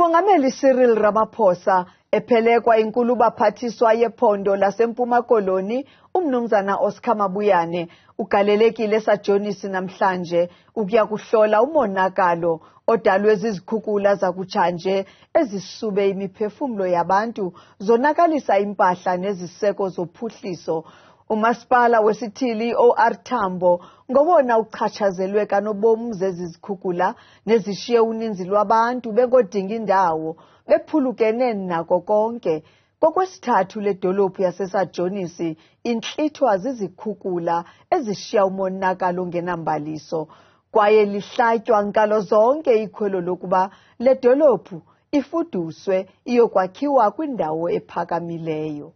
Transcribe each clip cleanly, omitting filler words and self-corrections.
Umongameli Cyril Ramaphosa ephelekwa inkulu baphathiswa yephondo laseMpuma Koloni umnumzana Oscar Mabuyane ugalelekile eSajonisi namhlanje ukuya kuhlola umonakalo odalwe zizikhukhula zakutshanje ezisube imiphefumlo yabantu zonakalisa impahla neziseko zophuhliso. Umasipala wesithili OR Tambo ngobona uchatshazelwe kanobomu zezikhukhula nezishiye uninzi lwabantu bengodinga indawo bephulukene nako konke. Kokwesithathu ledolophu yaseSajonisi intlithwa zizikhukhula ezishiya umonakalo ngenambaliso kwaye lihlatywa nkalo zonke ikhwelo lokuba ledolophu ifuduswe iyokwakhiwa kwindawo ephakamileyo.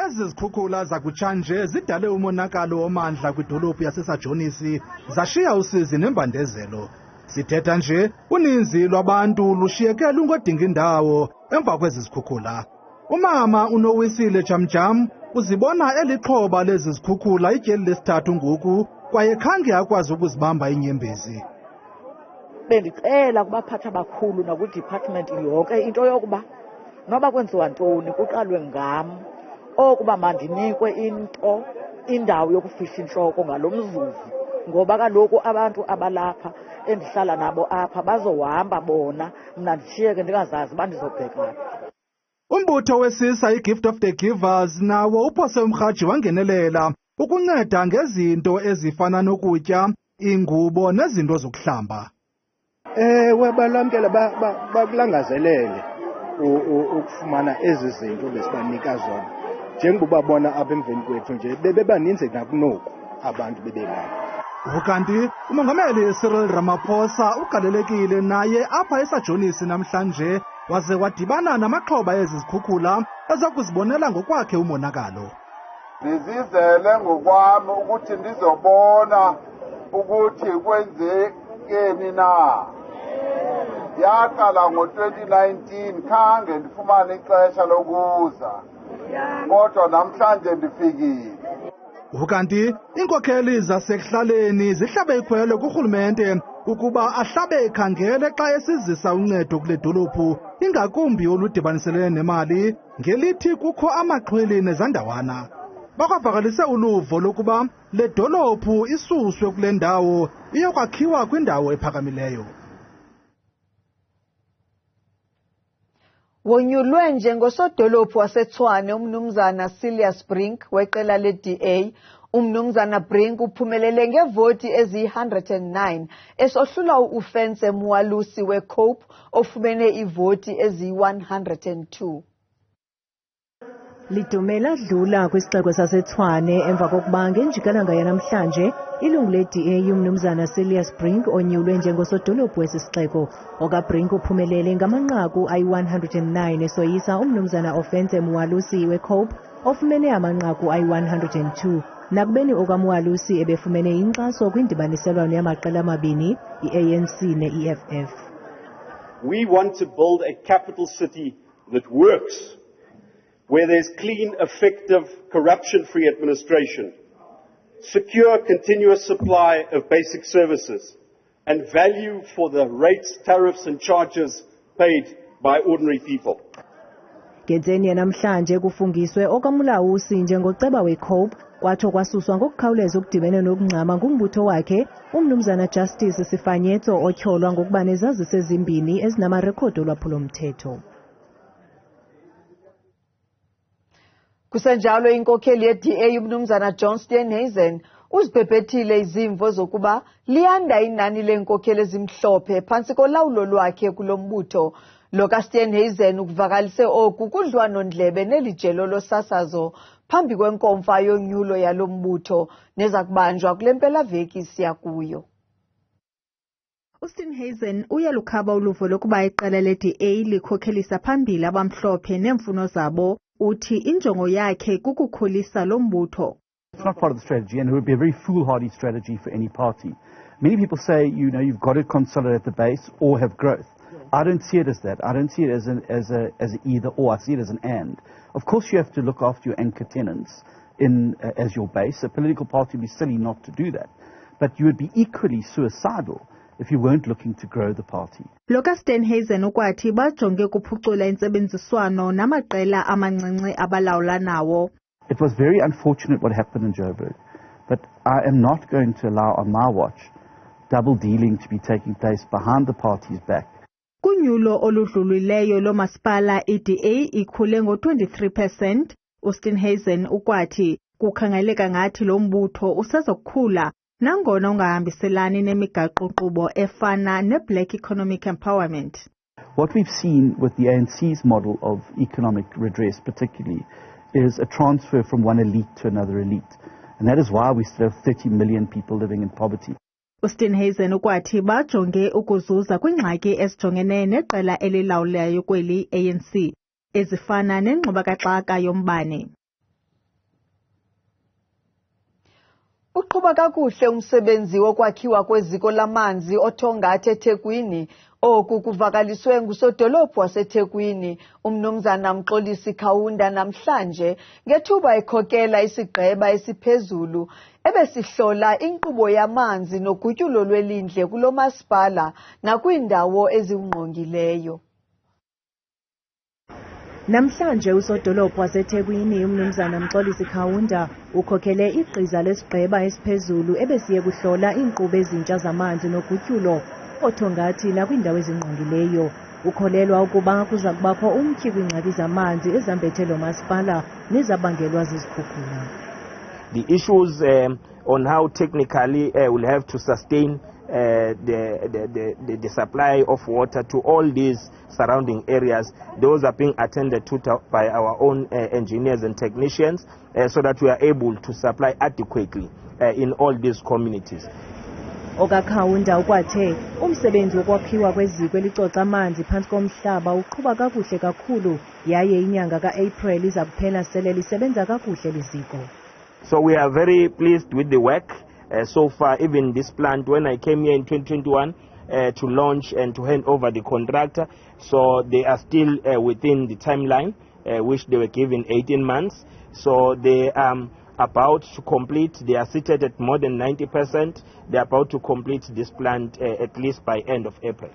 Ezi zikhukhula zakutshanje zidale umonakalo omandla kwidolophu yaseSajonisi zashiya usizi nembandezelo. Sithetha nje uninzi lwabantu lushiyeke lungodinga indawo emva kwezi zikhukhula. Umama unowisile jamjam uzibona elixhoba lezi zikhukhula ityeli lesithathu ngoku kwaye khange akwazi ukuzibamba inyembezi. Bendicela kubaphatha abakhulu nakwidepartment yonke into yokuba noba kwenziwa ntoni kuqalwe ngam okuba mandinikwe indawo yokufihla intloko ngalo mzuzu, ngoba kaloku abantu abalapha endihlala nabo apha bazohamba bona mna ndishiyeke ndingazazi uba ndizobheka. Umbutho wesisa iGift of the Givers nawo uphose umrhaji wangenelela ukunceda ngezinto ezifana nokutya, ingubo nezinto zokuhlamba. Balamkela bakulangazelele ukufumana ezi zinto besibanika zona. Njengoba bona apha emveni kwethu nje bebebaninzi nakunoku abantu bebelapha. Ukanti umongameli Cyril Ramaphosa ugalelekile naye apha eSajonisi namhlanje waze wadibana namaxhoba ezizikhukhula ezakuzibonela ngokwakhe umonakalo. Ndizizele ngokwami ukuthi ndizobona ukuthi kwenzekeni na. Yaqala ngo-2019 khange ndifumane ixesha lokuza. Kodwa namhlanje ndifikile. Ukanti iinkokheli zasekuhlaleni zihlabe ikhwelo kurhulumente ukuba ahlabe ekhangele xa esizisa uncedo kule dolophu ingakumbi oludibaniselene nemali ngelithi kukho amaxhwili nezandawana. Bakwavakalise uluvo lokuba le dolophu isuswe kule ndawo iyokwakhiwa kwindawo ephakamileyo. Wonyulwe njengosodolophu waseTshwane umnumzana Brink weqela le-DA. Umnumzana Brink uphumelele ngevoti eziyi-109 esohlula uFense Mwalusi weCope ofumene ivoti eziyi-102. Lidumela dlula kwisixeko saseTshwane emva kokuba ngenjikalanga yanamhlanje ilungu le-DA umnumzana Brink onyulwe njengosodolophu wesisixeko. OkaBrink uphumelele ngamanqaku ayi-109 esoyisa umnumzana Ofense Mwalusi weCope ofumene amanqaku ayi-102 nakubeni okaMwalusi ebefumene inkxaso kwindibaniselwano yamaqela amabini i-ANC ne-EFF. We want to build a capital city that works, where there's clean, effective, corruption-free administration, secure, continuous supply of basic services, and value for the rates, tariffs and charges paid by ordinary people. Ngenzeni namhlanje kufungiswe okaMulawusi njengoceba weCope kwatsho kwasuswa ngokukhawuleza ukudibene nokungxama ngumbutho wakhe umnumzana Justice Sifanyetso otyholwa ngokuba nezazisi ezimbini ezinamarekhodi olwaphulomthetho. Kusenjalo inkokheli ye-DA umnumzana USteenhuisen uzibhebhethile izimvo zokuba liyanda inani leenkokheli ezimhlophe phantsi kolawulo lwakhe kulo mbutho. Lo kaSteenhuisen ukuvakalise oku kudliwanondlebe nelijelo losasazo phambi kwenkomfa yonyulo yalo mbutho neza kubanjwa kule mpelaveki siya kuyo. USteenhuisen uyalukhaba uluvo lokuba iqela le-DA likhokhelisa phambili abamhlophe neemfuno zabo. Uthi injongo yakhe kukukhulisa lo mbutho. It's not part of the strategy, and it would be a very foolhardy strategy for any party. Many people say, you've got to consolidate the base or have growth. I don't see it as that. I don't see it as an either or. I see it as an and. Of course, you have to look after your anchor tenants as your base. A political party would be silly not to do that. But you would be equally suicidal if you weren't looking to grow the party. Lo kaSteenhuisen ukwathi bajonge kuphucula intsebenziswano namaqela amancinci abalawula nawo. It was very unfortunate what happened in Joburg, but I am not going to allow on my watch double dealing to be taking place behind the party's back. Kunyulo oludlulileyo lomasipala iDA ikhule ngo-23%. USteenhuisen ukwathi kukhangeleka ngathi lo mbutho usezokukhula nangona ungahambiselani nemigaqo-nkqubo efana ne-Black Economic Empowerment. What we've seen with the ANC's model of economic redress particularly is a transfer from one elite to another elite. And that is why we still have 30 million people living in poverty. USteenhuisen ukwathi bajonge ukuzuza kwingxaki ezijongene neqela elilawulayo kweli ANC ezifana nengxubakaxaka yombane. Uqhuba kakuhle umsebenzi wokwakhiwa kweziko lamanzi othongathe eThekwini. Oku kuvakaliswe ngusodolophu waseThekwini umnumzana Mxolisi Kaunda namhlanje ngethuba ekhokela isigqeba esiphezulu ebesihlola inkqubo yamanzi nogutyulo lwelindle kulo masipala nakwiindawo ezingqongileyo. Namhlanje usodolophu waseThekwini umnumzana Mxolisi Kaunda ukhokele igqiza lesigqeba esiphezulu ebesiye kuhlola iinkqubo ezintsha zamanzi nogutyulo othongathi nakwindawo ezingqongileyo. Ukholelwa ukuba kuza kubakho umtyhi kwiingxaki zamanzi ezambethe lo masipala nezabangelwa zizikhukhula. The issues on how technically we'll have to sustain the supply of water to all these surrounding areas, those are being attended to by our own engineers and technicians so that we are able to supply adequately in all these communities. Okakhawunda ukwathe umsebenzi wokwakhiwa kweziko elicoca amanzi phantsi komhlaba uqhuba kakuhle kakhulu yaye inyanga kaApril iza kuphela sele lisebenza kakuhle liziko. So we are very pleased with the work so far. Even this plant, when I came here in 2021 to launch and to hand over the contractor, so they are still within the timeline which they were given 18 months. So they are about to complete, they are seated at more than 90%. They are about to complete this plant at least by end of April.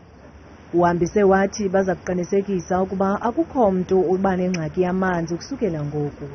Uhambise wathi baza kuqinisekisa ukuba akukho mntu uba nengxaki yamanzi ukusukela ngoku.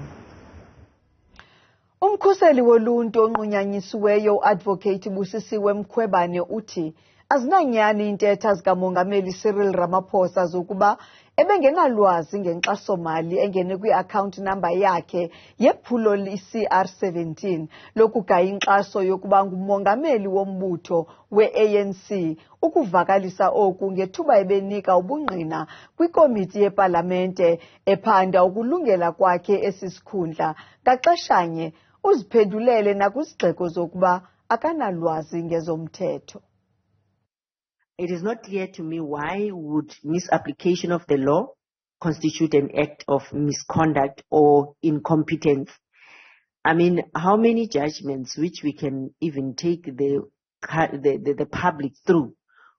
Umkhuseli woluntu onqunyanyisiweyo uadvocate Busisiwe Mkhwebane uthi azinanyani intetha zikamongameli Cyril Ramaphosa zokuba ebengenalwazi ngenkxaso-mali engene kwi-account number yakhe yephulo CR17 lokugaya inkxaso yokuba ngumongameli wombutho we-ANC ukuvakalisa oku ngethuba ebenika ubungqina kwikomiti yepalamente ephanda ukulungela kwakhe esi sikhundla kaxeshanye uziphendulele nakwizigxeko zokuba akanalwazi ngezomthetho. It is not clear to me why would misapplication of the law constitute an act of misconduct or incompetence. I mean, how many judgments which we can even take the public through,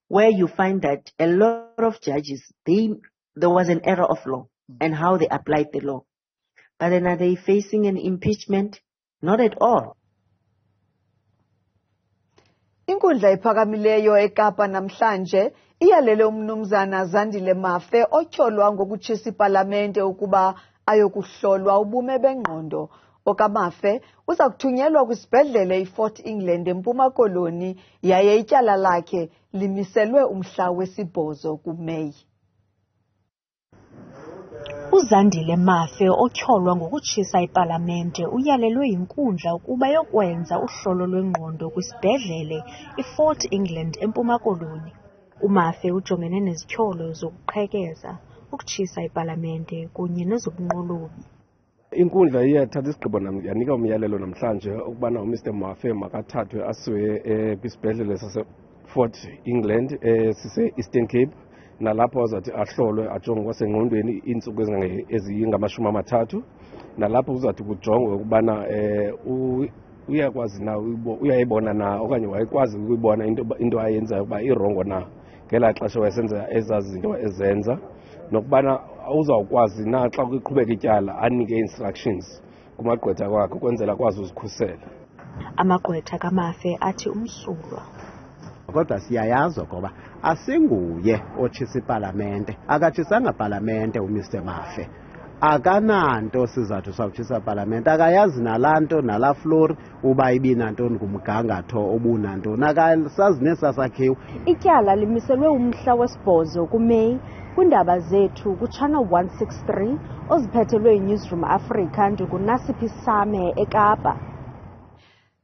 where you find that a lot of judges, there was an error of law and how they applied the law. But then are they facing an impeachment? Not at all. Inkundla ephakamileyo eKapa namhlanje iyalele umnumzana Zandile Mafe otyholwa ngokutshisa ipalamente ukuba ayokuhlolwa ubume bengqondo. OkaMafe uza kuthunyelwa kwisibhedlele iFort England eMpuma Koloni yaye ityala lakhe limiselwe umhla wesi-8 kuMeyi. uZandile Mafe otyholwa ngokutshisa ipalamente uyalelwe yinkundla ukuba yokwenza uhlolo lwengqondo kwisibhedlele iFort England eMpuma Koloni. uMafe ujongene nezityholo zokuqhekeza, ukutshisa ipalamente kunye nezobunqolobi. Inkundla iyathatha isigqibo yanika umyalelo namhlanje ukubana uMr Mafe makathathwe asiwe kwisibhedlele saseFort England sise-Eastern Cape, nalapho azathi ahlolwe ajongwe kwasengqondweni iintsuku ezingama-30, nalapho uzathi kujongwe ukubana uyakwazi na uyayibona na okanye wayekwazi ukuyibona into ayenzayo ukuba irongo na ngelaa xesha wayesenza ezazi zinto ezenza, nokubana uzawukwazi na xa kuqhubeka ityala anike instructions kumagqwetha kwakhe ukwenzela akwazi uzikhusela. Amagqwetha kaMafe athi umsulwa Kodwa siyayazi ukuba asinguye otshisa ipalamente, akatshisanga palamente uMr Mafe. Akananto sizathu sawutshisa palamente, akayazi nalanto nala floor uba ibinantoni ngumgangatho obunantoni, akasazi nesasakhiwo. Ityala limiselwe umhla wesi-8 kuMeyi kwiindaba zethu kuChannel 163 oziphethelwe yiNewsroom Africa ndinguNasiphi Same eKapa.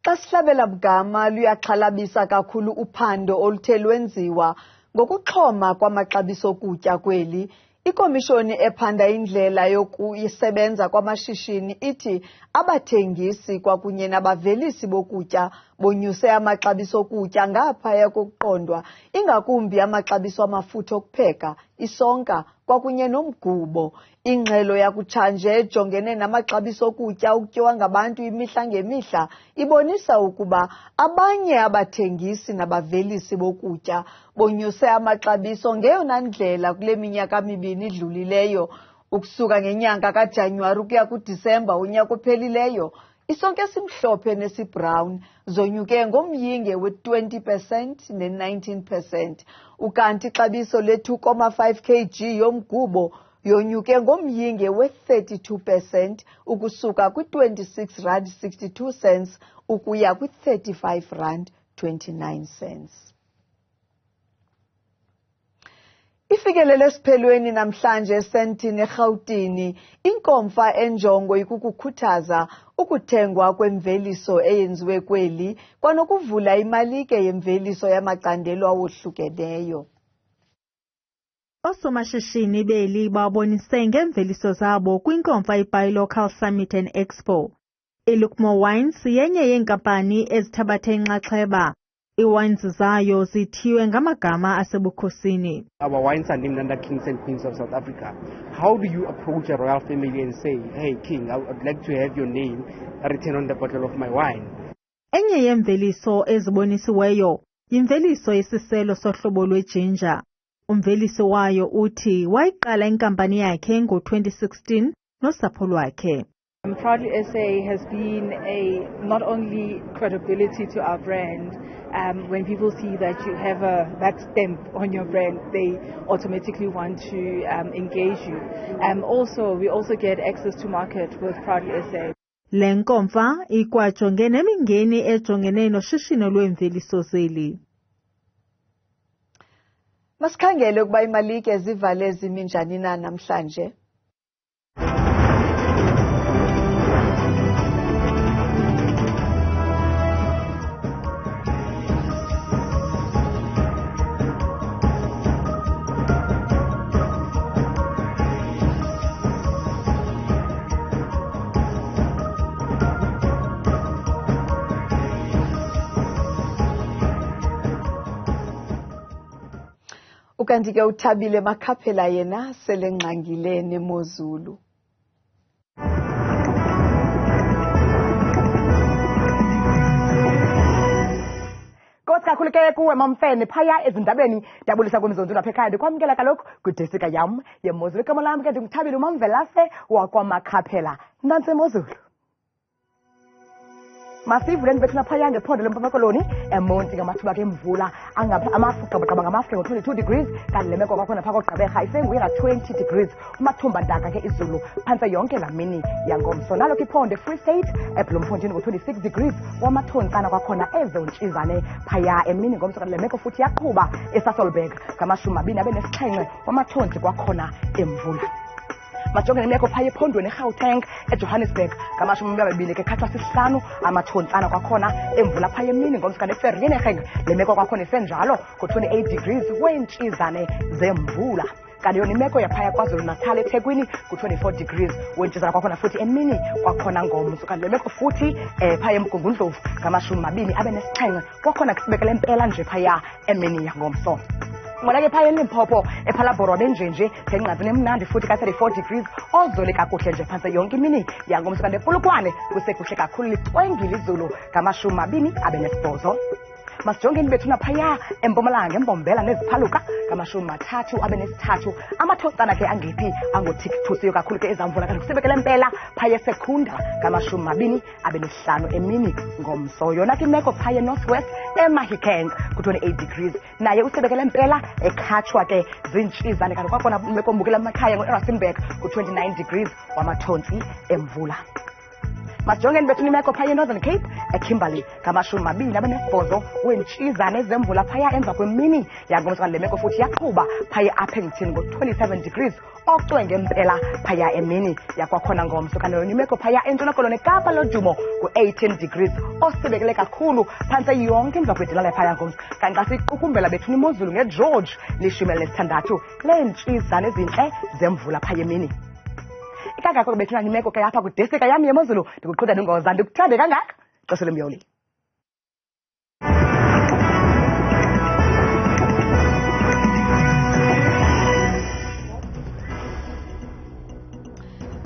Xa sihlabela mgama luyaxhalabisa kakhulu uphando oluthe lwenziwa ngokuxhoma kwamaxabiso okutya kweli. Ikomishoni ephanda indlela yokuyisebenza kwamashishini ithi abathengisi kwakunye nabavelisi bokutya bonyuse amaxabiso okutya ngaphaya kokuqondwa, ingakumbi amaxabiso amafutha okupheka, isonka kwakunye nomgubo. Ingxelo yakutshanje ejongene namaxabiso okutya okutyiwa ngabantu imihla ngemihla ibonisa ukuba abanye abathengisi nabavelisi bokutya bonyuse amaxabiso ngeyona ndlela kule minyaka mibini idlulileyo. Ukusuka ngenyanga kaJanuwari ukuya kuDisemba unyaka ophelileyo, isonke esimhlophe nesibrown zonyuke ngomyinge we-20% ne-19%, ukanti ixabiso le-2,5 kg yomgubo yonyuke ngomyinge we-32% ukusuka kwi-R26.62 ukuya kwi-R35.29. Ifikelele esiphelweni namhlanje esentini eRhawutini inkomfa enjongo ikukukhuthaza ukuthengwa kwemveliso eyenziwe kweli kwanokuvula imalike yemveliso yamacandelo awohlukeneyo. Oosomashishini beli babonise ngeemveliso zabo kwinkomfa i-Bi-Local Summit and Expo. iLukmo Wines yenye yeenkampani ezithabathe inxaxheba. Iwines zayo zithiwe ngamagama asebukhosini. Our wines are named under kings and queens of South Africa. How do you approach a royal family and say, hey king, I would like to have your name written on the bottle of my wine? Enye yeemveliso ezibonisiweyo yimveliso yesiselo sohlobo lwejinja. Umvelisi wayo uthi wayiqala inkampani yakhe ngo-2016 nosapho lwakhe. Proudly SA has been not only credibility to our brand. When people see that you have that stamp on your brand, they automatically want to engage you. We also get access to market with Proudly SA. Le nkomfa ikwajonge nemingeni ejongene noshishino lweemveliso zeli. Masikhangele ukuba imalike zivale zimi njani na namhlanje. Ukanti ke uThabile Makhaphela yena selengqangile nemozulu. Kakhulu ke kuwe mamfene phaya ezindabeni ndabulisa kumzonto lapha ekhaya ndikwamkela kaloku kwidesika yam yemozulu. Igama lam ke ndinguThabile uMamvelase wakwaMakhaphela. Nantsi emozulu. Masivu leni bethuna phaya ngephondo lempuma koloni eMonti ngamathuba ke emvula amafugaba ngamafre ngo-22 degrees kanti le meko kwakhona phaka koGqeberha isenguye nga-20 degrees umathumba ndaka ke izulu phantse yonke laa mini yangomso. Nalo ke iphondo Free State eBloemfontein ngo-26 degrees wamathontsana kwakhona ezontshizane phaya emini ngomso kanti le meko futhi yaqhuba eSasolburg nga-27 wamathonsi kwakhona emvula. Majonge nemeko phaya ephondweni eGauteng eJohannesburg nga-25 ke khathwa sisihlanu amathontsana kwakhona emvula phaya emini ngomso kanti eVereeniging le meko kwakhona isenjalo ngo-28 degrees weentshizane zemvula. Kanti yona imeko yaphaya KwaZulu-Natal eThekwini ku-24 degrees wentshizana kwakhona futhi emini kwakhona ngomso. Kanti le meko futhi phaya eMgungundlovu nga-27 kwakhona kusibekele impela nje phaya emini yangomso. Ngona ke phaya eLimpopo ePhalaborwa benjenje ngengqazi nemnandi futhi ka-34 degrees ozole kakuhle nje phantse yonke imini yangomso. Kanti ePolokwane kusekuhle kakhulu liqwengile izulu nga-28. masijongeni bethuna phaya empumalanga embombela neziphaluka ngamashumi 33 amathostana ke angephi angothikithusiyo kakhulu ke ezamvula kanti kusebekele mpela phaya esekunda ngamashumi 25 emini ngomso yona ke imeko phaya northwest eMahikeng ku28 degrees naye usebekele mpela ekhatshwa ke zintshizane kanti kwakhona mekombukela amakhaya ngoErustenburg ku29 degrees wamathonsi emvula. Masijongeni bethuna imeko phaya eNorthern Cape eKimberley ngamashumi 28 wentshizane zemvula phaya emva kwemini yangomso kanti le meko futhi yaqhuba phaya eUppington ngo27 degrees ocwenge mpela phaya emini yakwakhona ngomso kanti yona imeko phaya entshona koloni Kapa lodumo ku18 degrees osebekele kakhulu phantse yonke emva kwedilala phaya ngomso kanti xa siqukumbela bethuna imozulu ngeGeorge li16 leentshizane ezintle zemvula phaya emini. Ikangako bethuna imeko ke apha kudesika yami yemozulu ndikuqhuda ndingoza ndikuthande kangaka xesha lemyoli.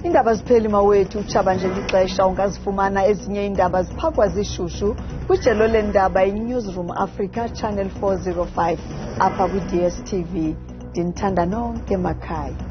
Indaba zipheli mawethu utshaba nje lixesha ungazifumana ezinye indaba ziphakwa zishushu kwijelo lendaba iNewsroom Africa Channel 405 apha kwi-DSTV. Ndinithanda nonke emakhaya.